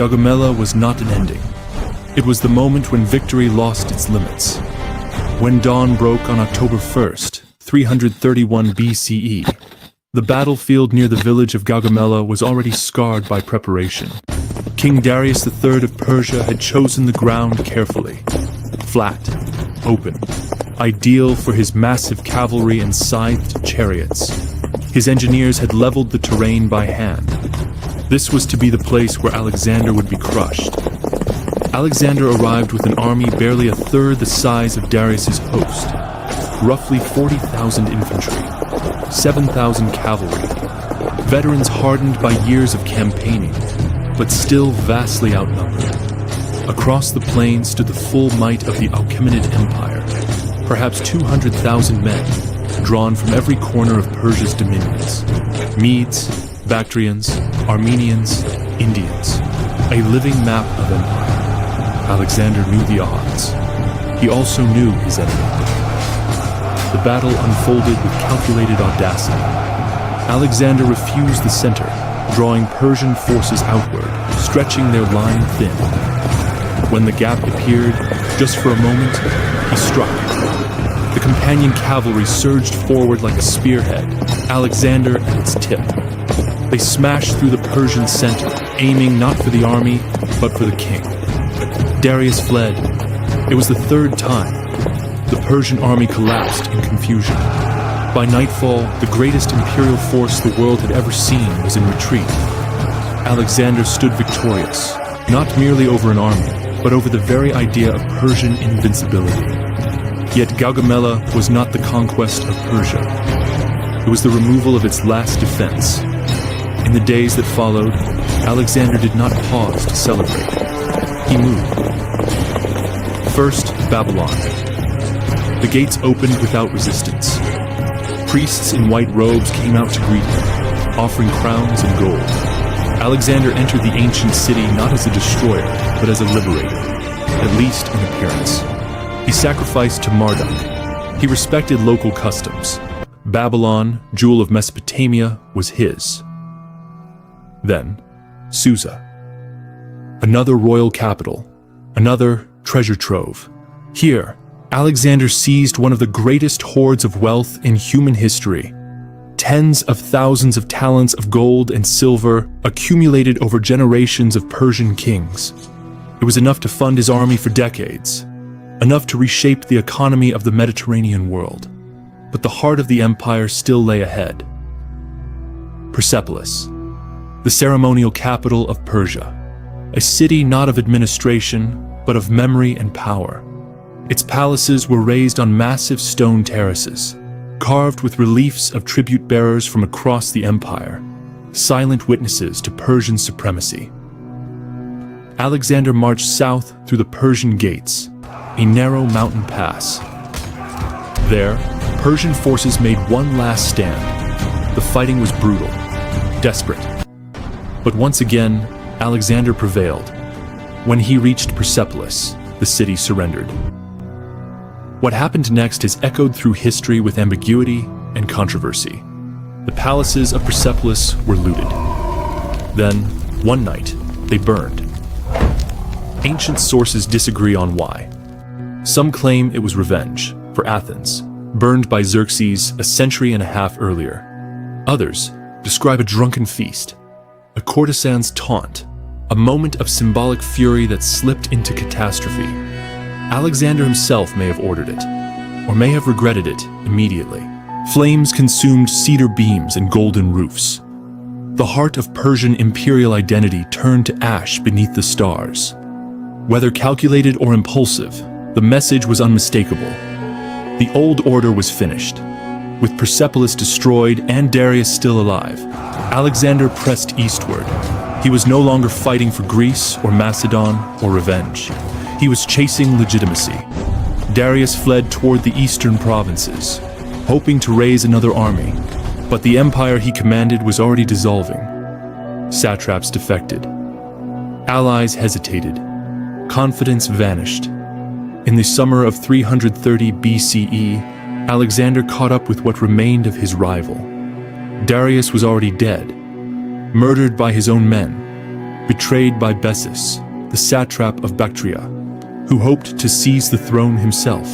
Gaugamela was not an ending. It was the moment when victory lost its limits. When dawn broke on October 1st, 331 BCE, the battlefield near the village of Gaugamela was already scarred by preparation. King Darius III of Persia had chosen the ground carefully. Flat, open, ideal for his massive cavalry and scythed chariots. His engineers had leveled the terrain by hand. This was to be the place where Alexander would be crushed. Alexander arrived with an army barely a third the size of Darius's host. Roughly 40,000 infantry, 7,000 cavalry, veterans hardened by years of campaigning, but still vastly outnumbered. Across the plain stood the full might of the Achaemenid Empire, perhaps 200,000 men, drawn from every corner of Persia's dominions. Medes, Bactrians, Armenians, Indians, a living map of empire. Alexander knew the odds. He also knew his enemy. The battle unfolded with calculated audacity. Alexander refused the center, drawing Persian forces outward, stretching their line thin. When the gap appeared, just for a moment, he struck. The companion cavalry surged forward like a spearhead, Alexander at its tip. They smashed through the Persian center, aiming not for the army, but for the king. Darius fled. It was the third time. The Persian army collapsed in confusion. By nightfall, the greatest imperial force the world had ever seen was in retreat. Alexander stood victorious, not merely over an army, but over the very idea of Persian invincibility. Yet Gaugamela was not the conquest of Persia. It was the removal of its last defense. In the days that followed, Alexander did not pause to celebrate. He moved. First, Babylon. The gates opened without resistance. Priests in white robes came out to greet him, offering crowns and gold. Alexander entered the ancient city not as a destroyer, but as a liberator, at least in appearance. He sacrificed to Marduk. He respected local customs. Babylon, jewel of Mesopotamia, was his. Then, Susa. Another royal capital, another treasure trove. Here, Alexander seized one of the greatest hoards of wealth in human history. Tens of thousands of talents of gold and silver accumulated over generations of Persian kings. It was enough to fund his army for decades, enough to reshape the economy of the Mediterranean world. But the heart of the empire still lay ahead. Persepolis, the ceremonial capital of Persia, a city not of administration, but of memory and power. Its palaces were raised on massive stone terraces, carved with reliefs of tribute bearers from across the empire, silent witnesses to Persian supremacy. Alexander marched south through the Persian gates, a narrow mountain pass. There, Persian forces made one last stand. The fighting was brutal, desperate. But once again, Alexander prevailed. When he reached Persepolis, the city surrendered. What happened next has echoed through history with ambiguity and controversy. The palaces of Persepolis were looted. Then, one night, they burned. Ancient sources disagree on why. Some claim it was revenge for Athens, burned by Xerxes a century and a half earlier. Others describe a drunken feast, a courtesan's taunt, a moment of symbolic fury that slipped into catastrophe. Alexander himself may have ordered it, or may have regretted it immediately. Flames consumed cedar beams and golden roofs. The heart of Persian imperial identity turned to ash beneath the stars. Whether calculated or impulsive, the message was unmistakable. The old order was finished. With Persepolis destroyed and Darius still alive, Alexander pressed eastward. He was no longer fighting for Greece or Macedon or revenge. He was chasing legitimacy. Darius fled toward the eastern provinces, hoping to raise another army, but the empire he commanded was already dissolving. Satraps defected. Allies hesitated. Confidence vanished. In the summer of 330 BCE, Alexander caught up with what remained of his rival. Darius was already dead, murdered by his own men. betrayed by Bessus, the satrap of Bactria, who hoped to seize the throne himself.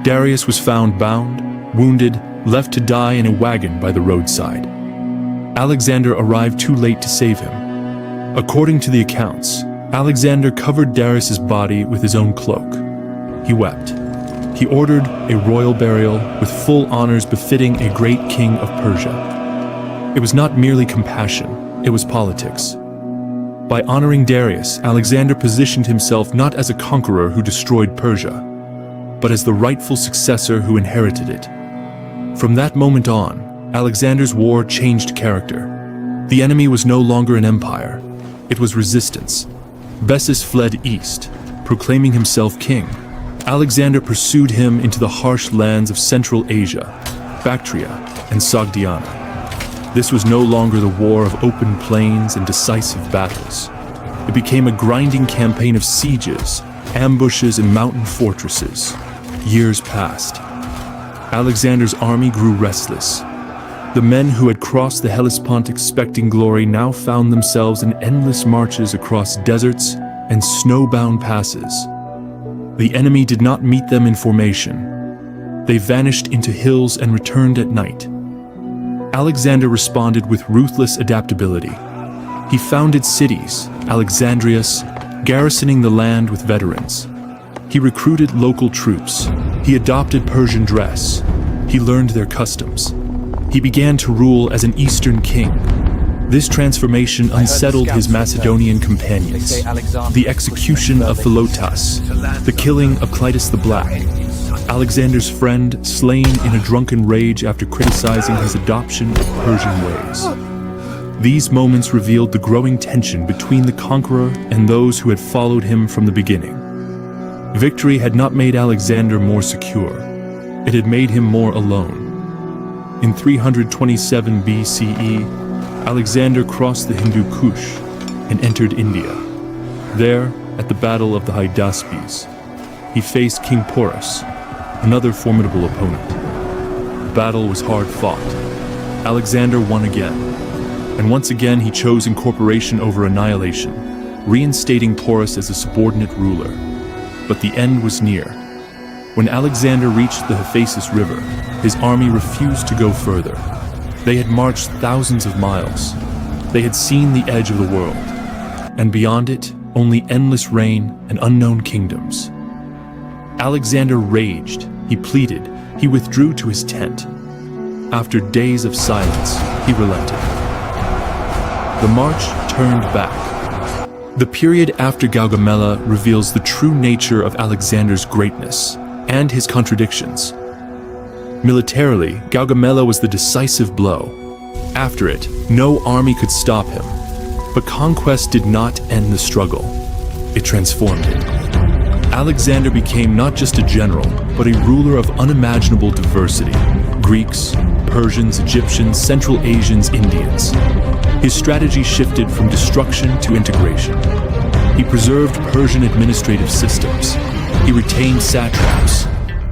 Darius was found bound, wounded, left to die in a wagon by the roadside. Alexander arrived too late to save him. According to the accounts, Alexander covered Darius's body with his own cloak. He wept. He ordered a royal burial with full honors befitting a great king of Persia. It was not merely compassion, it was politics. By honoring Darius, Alexander positioned himself not as a conqueror who destroyed Persia, but as the rightful successor who inherited it. From that moment on, Alexander's war changed character. The enemy was no longer an empire, it was resistance. Bessus fled east, proclaiming himself king. Alexander pursued him into the harsh lands of Central Asia, Bactria, and Sogdiana. This was no longer the war of open plains and decisive battles. It became a grinding campaign of sieges, ambushes, and mountain fortresses. Years passed. Alexander's army grew restless. The men who had crossed the Hellespont expecting glory now found themselves in endless marches across deserts and snowbound passes. The enemy did not meet them in formation. They vanished into hills and returned at night. Alexander responded with ruthless adaptability. He founded cities, Alexandrias, garrisoning the land with veterans. He recruited local troops. He adopted Persian dress. He learned their customs. He began to rule as an Eastern king. This transformation unsettled his Macedonian companions. The execution of Philotas, the killing of Clitus the Black, Alexander's friend slain in a drunken rage after criticizing his adoption of Persian ways. These moments revealed the growing tension between the conqueror and those who had followed him from the beginning. Victory had not made Alexander more secure. It had made him more alone. In 327 BCE, Alexander crossed the Hindu Kush and entered India. There, at the Battle of the Hydaspes, he faced King Porus, another formidable opponent. The battle was hard fought. Alexander won again, and once again he chose incorporation over annihilation, reinstating Porus as a subordinate ruler. But the end was near. When Alexander reached the Hephaestus River, his army refused to go further. They had marched thousands of miles. They had seen the edge of the world, and beyond it, only endless rain and unknown kingdoms. Alexander raged, he pleaded, he withdrew to his tent. After days of silence, he relented. The march turned back. The period after Gaugamela reveals the true nature of Alexander's greatness and his contradictions. Militarily, Gaugamela was the decisive blow. After it, no army could stop him. But conquest did not end the struggle. It transformed it. Alexander became not just a general, but a ruler of unimaginable diversity. Greeks, Persians, Egyptians, Central Asians, Indians. His strategy shifted from destruction to integration. He preserved Persian administrative systems. He retained satraps.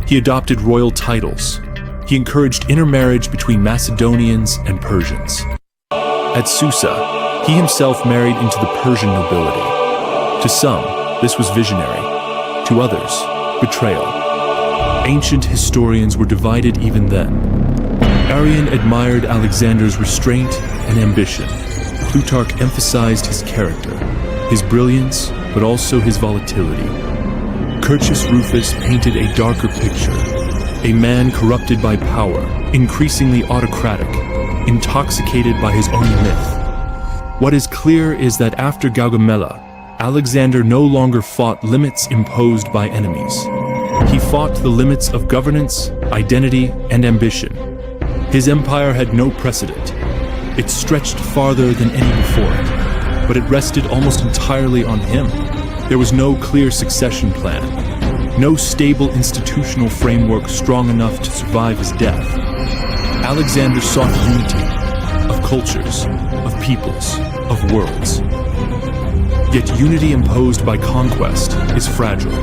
He adopted royal titles. He encouraged intermarriage between Macedonians and Persians. At Susa, he himself married into the Persian nobility. To some, this was visionary. To others, betrayal. Ancient historians were divided even then. Arrian admired Alexander's restraint and ambition. Plutarch emphasized his character, his brilliance, but also his volatility. Curtius Rufus painted a darker picture, a man corrupted by power, increasingly autocratic, intoxicated by his own myth. What is clear is that after Gaugamela, Alexander no longer fought limits imposed by enemies. He fought the limits of governance, identity, and ambition. His empire had no precedent. It stretched farther than any before it, but it rested almost entirely on him. There was no clear succession plan, no stable institutional framework strong enough to survive his death. Alexander sought unity of cultures, of peoples, of worlds. Yet unity imposed by conquest is fragile.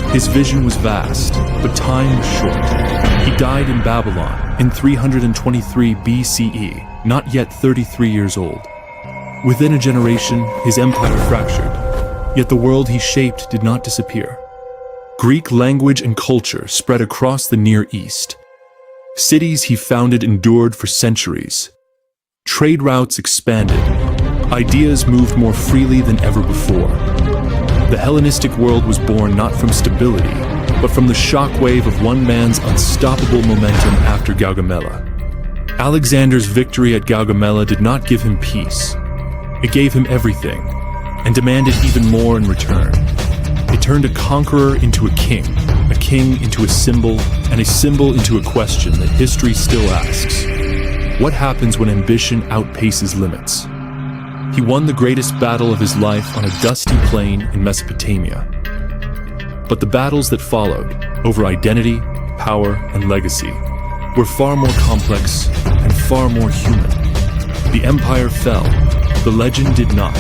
His vision was vast, but time was short. He died in Babylon in 323 BCE, not yet 33 years old. Within a generation, his empire fractured, yet the world he shaped did not disappear. Greek language and culture spread across the Near East. Cities he founded endured for centuries. Trade routes expanded. Ideas moved more freely than ever before. The Hellenistic world was born not from stability, but from the shockwave of one man's unstoppable momentum after Gaugamela. Alexander's victory at Gaugamela did not give him peace. It gave him everything, and demanded even more in return. It turned a conqueror into a king into a symbol, and a symbol into a question that history still asks. What happens when ambition outpaces limits? He won the greatest battle of his life on a dusty plain in Mesopotamia. But the battles that followed, over identity, power, and legacy, were far more complex and far more human. The empire fell, the legend did not.